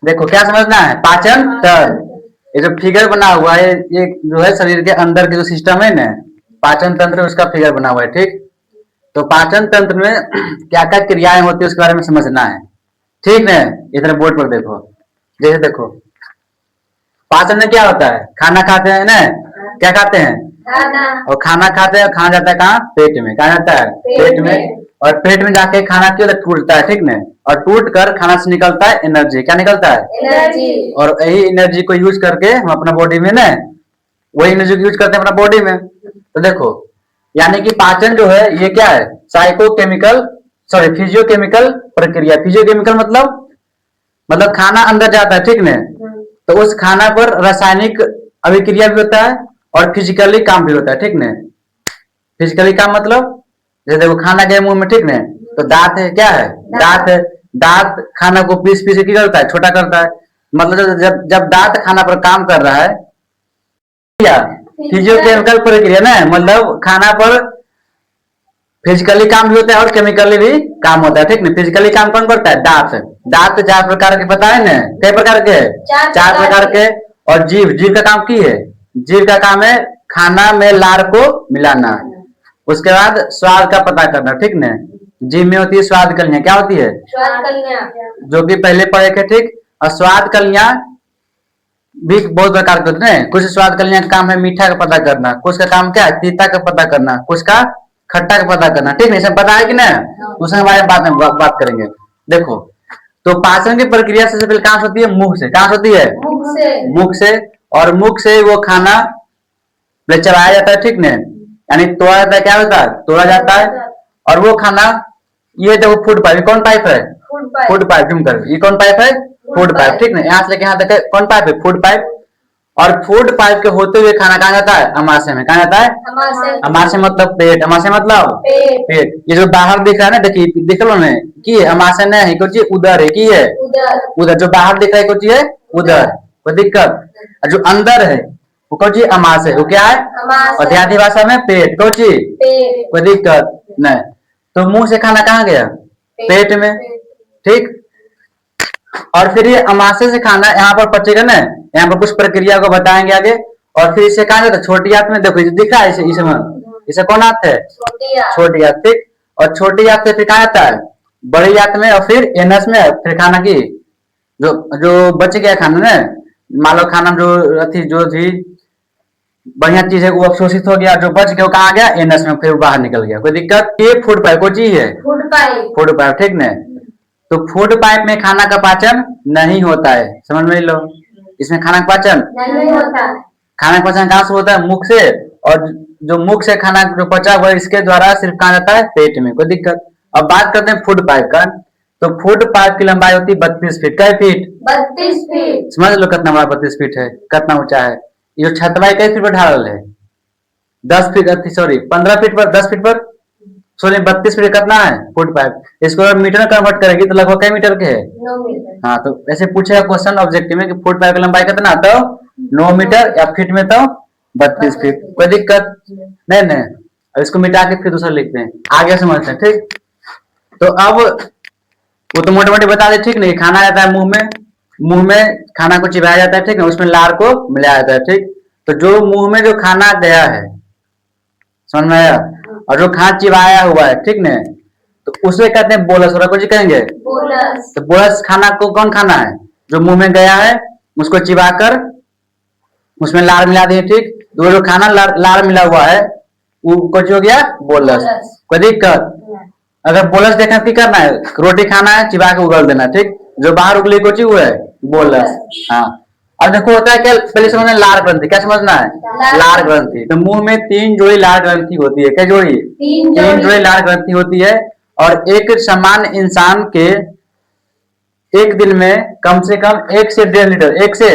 देखो क्या समझना है, पाचन तंत्र। ये जो फिगर बना हुआ है ये जो है शरीर के अंदर के जो सिस्टम है ना, पाचन तंत्र उसका फिगर बना हुआ है, ठीक। तो पाचन तंत्र में क्या क्या क्रियाएं होती है उसके बारे में समझना है, ठीक है। इधर बोर्ड पर देखो, जैसे देखो पाचन में क्या होता है, खाना खाते हैं ना, क्या खाते हैं, और खाना खाते हैं, खाना जाता है कहाँ, पेट में। कहाँ जाता है, पेट में। और पेट में जाके खाना क्यों टूटता है, ठीक ना। और टूट कर खाना से निकलता है एनर्जी। क्या निकलता है, एनर्जी। और यही एनर्जी को यूज करके हम अपना बॉडी में ना, वही एनर्जी यूज करते हैं अपना बॉडी में। तो देखो यानी कि पाचन जो है ये क्या है, साइकोकेमिकल सॉरी फिजियोकेमिकल प्रक्रिया। फिजियोकेमिकल मतलब खाना अंदर जाता है, ठीक ना। तो उस खाना पर रासायनिक अभिक्रिया भी होता है और फिजिकली काम भी होता है, ठीक ना। फिजिकली काम मतलब जैसे देखो खाना गया मुंह में, ठीक ना, तो दांत है, क्या है, दांत है। दांत खाना को पीस पीस के करता है, छोटा करता है। मतलब जब जब दांत खाना पर काम कर रहा है, क्या फिजियोकेमिकल प्रक्रिया ना, मतलब खाना पर फिजिकली काम भी होता है और केमिकली भी काम होता है, ठीक ना। फिजिकली काम कौन करता है, दांत। दांत 4 प्रकार के पता है ना, कई प्रकार के, 4 प्रकार के। और जीभ, जीभ का काम की है, जीभ का काम है खाना में लार को मिलाना। उसके बाद स्वाद का पता करना, ठीक ना। जीभ में होती है स्वाद कलियां, क्या होती है, स्वाद कलियां, जो कि पहले पढ़े थे, ठीक। और स्वाद कलियां भी बहुत प्रकार के होते हैं। कुछ स्वाद कलियां का काम है मीठा का पता करना, कुछ का काम क्या है तीता का पता करना, कुछ का खट्टा का पता करना, ठीक है। सब पता है कि ना, उसके बारे में बात करेंगे। देखो तो पाचन की प्रक्रिया सबसे पहले कहां से होती है, मुख से। कहां से होती है, मुख से। मुख से। और मुख से वो खाना चलाया जाता है, ठीक ना। यानी तोड़ा जाता है, क्या होता है, तोड़ा जाता है। और वो खाना, ये देखो फूड पाइप, कौन पाइप है, फूड पाइप। जूम कर, ये कौन पाइप है, फूड पाइप, ठीक ना। यहाँ से लेके यहाँ तक कौन पाइप है, फूड पाइप। और फूड पाइप के होते हुए खाना कहाँ जाता है, अमाशय में। कहाँ जाता है, अमाशय मतलब पेट। अमाशय मतलब पेट। ये जो बाहर दिख रहा है ना, देखिए दिख लो ना कि अमाशय नहीं है, कुछ उधर है, की है, उधर। जो बाहर दिख रहा है कुछ है उधर, कोई दिक्कत। और जो अंदर है वो कौन चीज, अमाशय। वो क्या है, और देहाती भाषा में पेट, कौन चीज, कोई दिक्कत नहीं। तो मुंह से खाना कहाँ गया, पेट में, ठीक। और फिर ये अमाशय से खाना यहाँ पर पचेगा ना, यहाँ पर कुछ प्रक्रिया को बताएंगे आगे। और फिर इसे कहा जाता है छोटी आंत में। देखो इसे दिख रहा है, इसे कौन आंत है, छोटी आंत, ठीक। और छोटी आंत से फिर कहा जाता है बड़ी आंत में, और फिर एनस में। फिर खाना की जो जो बच गया खाना ना, मान लो खाना जो थी बढ़िया चीज है वो अवशोषित हो गया, जो बच गया वो कहा गया, एनस में, फिर वो बाहर निकल गया, कोई दिक्कत। ये फूड पाइप कोई चीज है, फूड पाइप, ठीक ना। तो फूड पाइप में खाना का पाचन नहीं होता है, समझ में लो। इसमें खाना का पाचन नहीं होता है। खाना का पाचन कहाँ से होता है, मुख से। और जो मुख से खाना जो पचा हुआ इसके द्वारा सिर्फ कहाँ जाता है, पेट में, कोई दिक्कत। अब बात करते हैं फूड पाइप का। तो फूड पाइप की लंबाई होती है 32 फीट। कै फीट, 32 फीट। समझ लो कितना बड़ा 32 फीट है, कितना ऊंचा है। ये जो छतवाई कै फीट पर ढाल है, 10 फीट, सॉरी 15 फीट पर, 10 फीट पर, सॉरी 32 फीट कितना है फुट पाइप। इसको अगर मीटर में कन्वर्ट करेगी तो लगभग कई मीटर के है, 9 मीटर। हाँ तो ऐसे पूछेगा क्वेश्चन ऑब्जेक्टिव में कि फुट पाइप की लंबाई कितना, तो 9 मीटर, या फीट में तो 32 फीट। कोई दिक्कत नहीं नहीं। अब इसको मिटा के फिर दूसरा लिखते हैं, आगे समझते हैं, ठीक। तो अब वो तो मोटे मोटे बता दे, ठीक नहीं। खाना जाता है मुंह में, मुंह में खाना को चिबाया जाता है, ठीक है, उसमें लार को मिलाया जाता है, ठीक। तो जो मुंह में जो खाना गया है, समझ में आया। और जो खाना चिबाया हुआ है, ठीक न, तो उसे कहते हैं बोलस। और कुछ कहेंगे बोलस। तो बोलस खाना को कौन खाना है, जो मुंह में गया है उसको चिबाकर उसमें लार मिला दिए, ठीक। तो जो खाना लार मिला हुआ है वो कुछ हो गया बोलस। कोई दिक्कत। अगर बोलस देखना की करना है, रोटी खाना है चिबा के उगल देना, ठीक। जो बाहर उगली कुछ वो है बोलस। हाँ अब देखो होता है क्या, पहले समझना लार ग्रंथि। क्या समझना है, लार ग्रंथि। तो मुंह में 3 जोड़ी लार ग्रंथि होती है। क्या जोड़ी, 3 जोड़ी लार ग्रंथि होती है। और एक सामान्य इंसान के एक दिन में कम से कम 1 से 1.5 लीटर, 1 से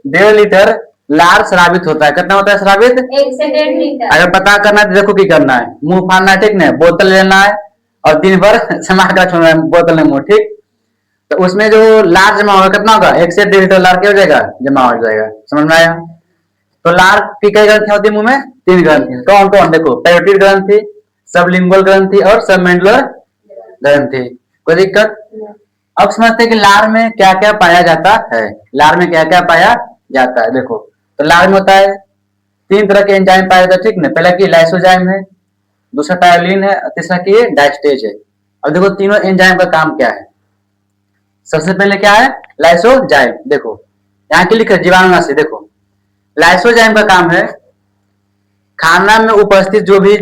1.5 लीटर लार स्रावित होता है। कितना होता है स्रावित, 1 से 1.5 लीटर। अगर पता करना है तो देखो की करना है, मुंह फाड़ना है, ठीक ना, बोतल लेना है और दिन भर समा कर छोड़ना है बोतल में मुंह, ठीक। तो उसमें जो लार जमा होगा कितना होगा, 1 से 1.5 लीटर लार क्या हो जाएगा, जमा हो जाएगा। समझ में आया। तो लार की कई ग्रंथि होती है मुंह में, 3 ग्रंथि। कौन कौन, देखो पैरोटिड ग्रंथि, सबलिंगुअल ग्रंथि और सबमेंडुलर ग्रंथि। कोई दिक्कत। अब समझते हैं कि लार में क्या क्या पाया जाता है। लार में क्या क्या पाया जाता है, देखो। तो लार में होता है 3 तरह के एंजाइम पाया जाता है, ठीक ना। पहला की लाइसोजाइम है, दूसरा टायलिन है, और तीसरा की डायस्टेज है। अब देखो तीनों एंजाइम का काम क्या है। सबसे पहले क्या है, लाइसोजाइम। देखो यहाँ के लिखे जीवाणुनाशी। देखो लाइसोजाइम का काम है खाना में उपस्थित जो भी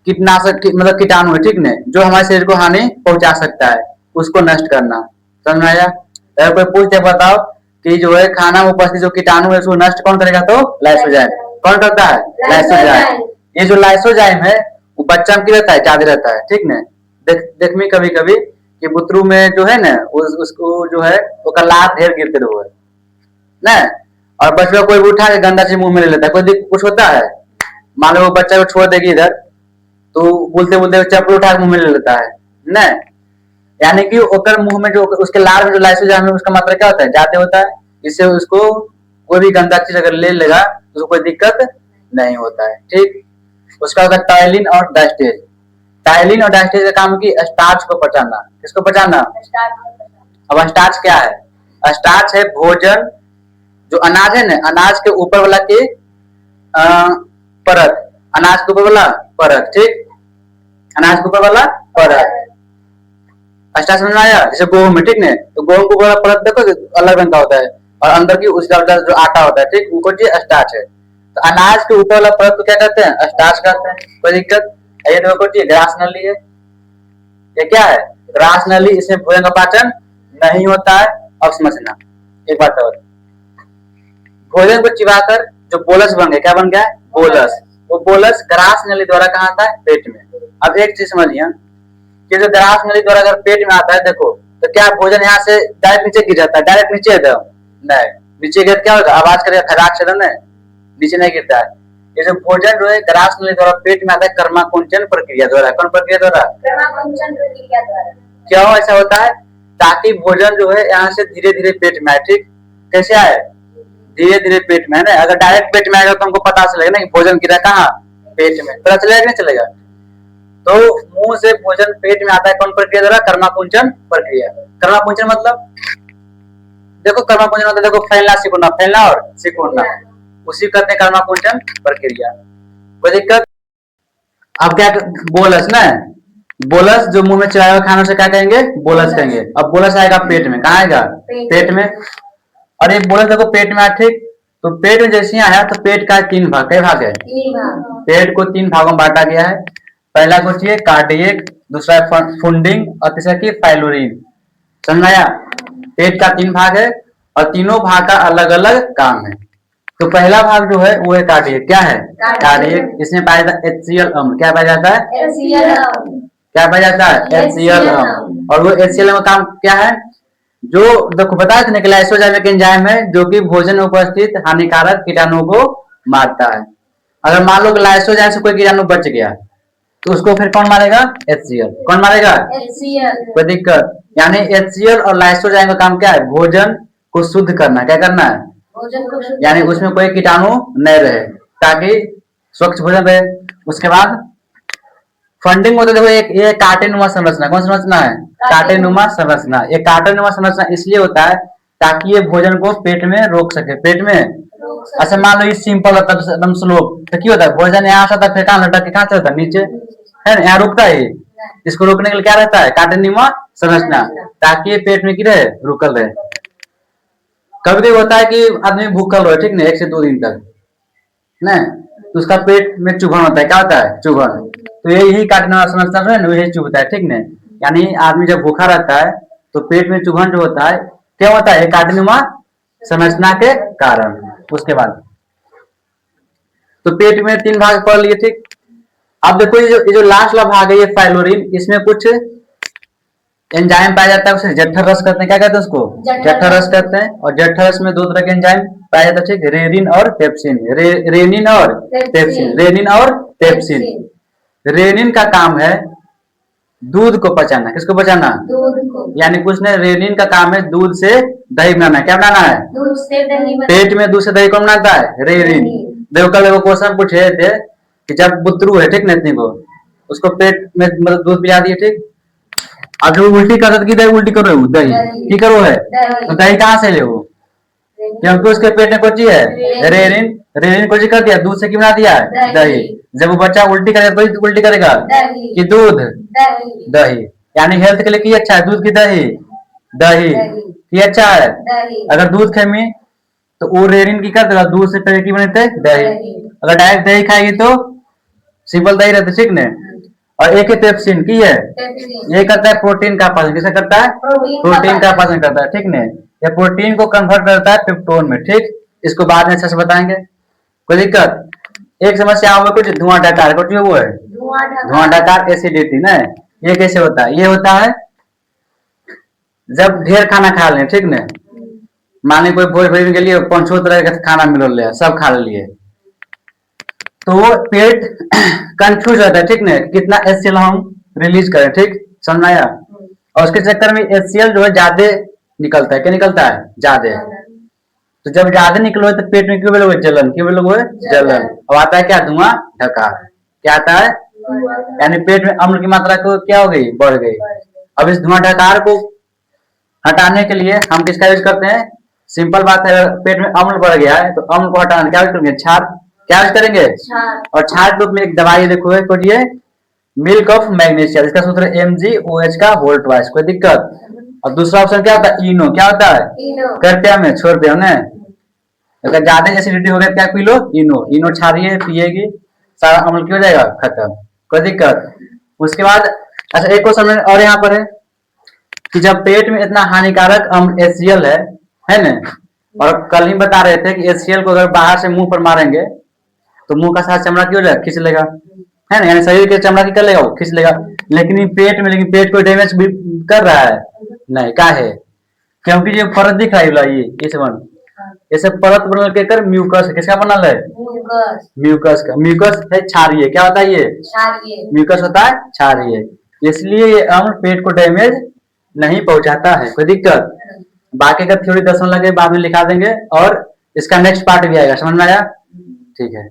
कीटनाशक मतलब कीटाणु है, ठीक न, जो हमारे शरीर को हानि पहुंचा सकता है, उसको नष्ट करना। समझ में आया। अगर कोई पूछते बताओ कि जो है खाना में उपस्थित जो कीटाणु है उसको नष्ट कौन करेगा, तो लाइसोजाइम। कौन करता है, लाइसोजाइम। ये जो लाइसोजाइम है वो बच्चा में रहता है, ज्यादा रहता है, ठीक न। देख में कभी कभी कि बुतरू में जो है ना उसको जो है वो लात ढेर गिरते रहो है न। और बच्चा कोई भी उठा के गंदा चीज मुंह में ले लेता है, कोई कुछ होता है। मान लो वो बच्चा को छोड़ देगी इधर, तो बोलते बोलते चप्पल उठा के मुंह में ले लेता है न। यानी कि ओकर मुंह में जो उसके लार में जो लाइसोजाइम है उसका मात्रा क्या होता है, ज्यादा होता है। इससे उसको कोई भी गंदा चीज अगर ले लेगा तो उसको कोई दिक्कत नहीं होता है, ठीक। उसका होता है टायलिन और डायस्टेज। टायलिन और डायस्टेज का काम की स्टार्च को पचाना। किसको पचाना, अब स्टार्च क्या है, स्टार्च है भोजन, जो अनाज है ना, अनाज के ऊपर वाला के परत, अनाज के ऊपर वाला परत, ठीक। अनाज के ऊपर वाला परत स्टार्च समझ में आया। जैसे गेहूं में, ठीक ने, तो गेहूं को वाला परत देखो अलग रंग का होता है, और अंदर की उसका जो आटा होता है, ठीक, उनको स्टार्च है। तो अनाज के ऊपर वाला परत को क्या कहते हैं, स्टार्च कहते हैं। कोई दिक्कत। ये देखो ग्रास नली है, ये क्या है, ग्रास नली। इसमें भोजन का पाचन नहीं होता है। अब समझना एक बात और, भोजन को चिबाकर जो बोलस बन गया, क्या बन गया, बोलस। वो बोलस ग्रास नली द्वारा कहाँ आता है, पेट में। अब एक चीज समझिए कि जो ग्रास नली द्वारा अगर पेट में आता है, देखो तो क्या भोजन यहाँ से डायरेक्ट नीचे गिर जाता है, डायरेक्ट नीचे एकदम नहीं, नीचे गिर क्या होगा, आवाज करेगा खराक से, नीचे नहीं गिरता है। ये जो भोजन जो है ग्रास नली द्वारा पेट में आता है कर्माकुंचन प्रक्रिया द्वारा। कौन प्रक्रिया द्वारा, कर्माकुंचन प्रक्रिया द्वारा। क्यों ऐसा होता है, ताकि भोजन जो है यहाँ से धीरे धीरे पेट में आए, ठीक। कैसे आए, धीरे धीरे पेट में, है ना। अगर डायरेक्ट पेट में आएगा तो हमको पता चलेगा ना कि भोजन गिरा कहाँ, पेट में, पता चलेगा कि नहीं चलेगा। तो मुंह से भोजन पेट में आता है कौन प्रक्रिया द्वारा, कर्माकुंचन प्रक्रिया। कर्माकुंचन मतलब देखो, कर्माकुंचन मतलब देखो फैलना सिकुड़ना, फैलना और सिकुड़ना, उसी कहते हैं कर्माकुंचन प्रक्रिया। कोई दिक्कत। अब क्या, बोलस ना, बोलस जो मुंह में चलाए हुए खानों से क्या कहेंगे, बोलस कहेंगे। अब बोलस आएगा पेट में, कहाँ आएगा, पेट में। और एक बोलस देखो पेट में आया, ठीक। तो पेट में जैसे आया तो पेट का 3 भाग, कई भाग है, पेट को 3 भागों में बांटा गया है। पहला कुछ ये कार्डियक, दूसरा फंडिंग, और तीसरा की फाइलोरिन। समझ आया। पेट का 3 भाग है और तीनों भाग का अलग अलग काम है। तो पहला भाग जो है वो है कार्डियक। क्या है, कार्डियक। इसमें पाया जाता है HCl अम्ल। क्या पाया जाता है, क्या पाया जाता है, HCl अम्ल। और वो HCl अम्ल का काम क्या है, जो देखो बताया था ना कि लाइसोजाइम एक एंजाइम है जो कि भोजन में उपस्थित हानिकारक कीटाणुओं को मारता है। अगर मान लो कि लाइसोजाइम से कोई कीटाणु बच गया तो उसको फिर कौन मारेगा, HCl। कौन मारेगा, HCl। कोई दिक्कत। यानी HCl और लाइसोजाइम का काम क्या है, भोजन को शुद्ध करना। क्या करना है, भोजन को शुद्ध, यानी उसमें कोई कीटाणु नहीं रहे, ताकि स्वच्छ भोजन रहे। उसके बाद फंडिंग होता है, देखो एक ये कांटेनुमा संरचना। कौन संरचना है, कांटेनुमा संरचना। ये कांटेनुमा संरचना इसलिए होता है ताकि ये भोजन को पेट में रोक सके, पेट में। अच्छा मान लो ये सिंपल होता है एकदम स्लो, तो क्या होता है, भोजन यहाँ से फिर कहाँ लटक के कहाँ चलता है, नीचे, है ना, यहाँ रुकता है। इसको रोकने के लिए क्या रहता है, कांटेनुमा संरचना, ताकि ये पेट में गिरे, रुकल रहे। कभी कभी होता है कि आदमी भूखल रहे, ठीक ना, 1 से 2 दिन तक ना, तो उसका पेट में चुभन होता है। क्या होता है, चुभन। तो यही कांटेनुमा संरचना जो है ना यही चुभता है, ठीक ना। यानी आदमी जब भूखा रहता है तो पेट में चुभन जो होता है, क्या होता है, कांटेनुमा संरचना के कारण। उसके बाद तो पेट में 3 भाग पढ़ लिए, ठीक। अब देखो ये जो लास्ट वाला भाग है ये फाइलोरिन, इसमें कुछ एंजाइम पाया जाता है, उसे जठर रस कहते हैं। क्या कहते हैं उसको, जठर रस कहते हैं। और जठर रस में 2 तरह के एंजाइम पाया जाता है, ठीक, रेनिन और पेप्सिन। रेनिन और पेप्सिन, रेनिन और पेप्सिन। रेनिन का काम है दूध को पचाना। किसको पचाना, दूध को। यानी कुछ ने रेनिन का काम है दूध से दही बनाना। क्या बनाना है, दूध से दही। पेट में दूध से दही कौन बनाता है, रेनिन। देखो कल देखो क्वेश्चन पूछे थे कि जब बुतरू है, ठीक ना, इतनी को उसको पेट में मतलब दूध पिला दिए, ठीक, अब जो उल्टी कर की दही उल्टी करो दही की करो है तो दही कहाँ से ले वो, क्योंकि उसके पेट में कोची है रेरिन, रेरिन कोची कर दिया दूध से की बना दिया है दही। जब वो बच्चा उल्टी करेगा तो उल्टी करेगा कि दूध दही, यानी हेल्थ के लिए की अच्छा है दूध की दही, दही की अच्छा है। अगर दूध खेमी तो वो रेरिन की कर देगा दूध से पहले की बनते दही, अगर डायरेक्ट दही खाएगी तो सिंपल दही रहते ठीक ने। और एक है पेप्सिन की है, ये करता है प्रोटीन का पाचन, किसे करता है प्रोटीन का पाचन करता है ठीक ने। ये प्रोटीन को कन्वर्ट करता है पेप्टोन में ठीक, इसको बाद में अच्छे से बताएंगे कोई दिक्कत। एक समस्या हुआ कुछ धुआं डकार कुछ वो है धुआं डकार एसिडिटी ना, ये कैसे होता है, ये होता है जब ढेर खाना खा लें ठीक ने, माने कोई भोज भोजन के लिए 5 तरह का खाना मिल लिया सब खा लिए तो वो पेट कंफ्यूज होता है ठीक ने, कितना एचसीएल हम रिलीज करें ठीक, समझ आया। और उसके चक्कर में एचसीएल जो है ज्यादा निकलता है, क्या निकलता है ज्यादा, तो जब ज्यादा निकलो तो पेट में क्यों बोलोगे जलन, क्यों बोलोगे जलन। अब आता है क्या धुआं ढकार, क्या आता है यानी पेट में अम्ल की मात्रा को क्या हो गई बढ़ गई। अब इस धुआं ढकार को हटाने के लिए हम किसका यूज करते हैं, सिंपल बात है पेट में अम्ल बढ़ गया है तो अम्ल को हटाने क्या यूज करेंगे छार, क्या यूज करेंगे और छार रूप में एक दवाई देखो है मिल्क ऑफ मैग्नीशिया, इसका सूत्र MgOH का होल ट्वाइस, कोई दिक्कत। और दूसरा ऑप्शन क्या होता है इनो, क्या होता है करते हमें छोड़ते हमने, अगर ज्यादा एसिडिटी हो गया क्या पी लो इनो, इनो छाड़िए पिएगी सारा अम्ल क्यों जाएगा खत्म, कोई दिक्कत। उसके बाद अच्छा एक क्वेश्चन और यहाँ पर है कि जब पेट में इतना हानिकारक अम्ल HCl है ना, और कल ही बता रहे थे कि HCl को अगर बाहर से मुंह पर मारेंगे तो मुंह का सारा चमड़ा क्यों जाएगा खींच लेगा है ना, यानी शरीर के चमड़ा की कर लेगा वो खींच लेगा, लेकिन पेट में लेकिन पेट को डैमेज भी कर रहा है नहीं क्या है, क्योंकि ये परत दिख रहा है इस वन ऐसे परत बन के कर म्यूकस, किसका बनल है म्यूकस का, म्यूकस है क्षारीय, क्या होता है ये म्यूकस होता है क्षारीय, इसलिए ये अम्ल पेट को डैमेज नहीं पहुंचाता है, कोई दिक्कत। बाकी का थ्योरी 10 लगे बाद में लिखा देंगे और इसका नेक्स्ट पार्ट भी आएगा, समझ में आया ठीक है।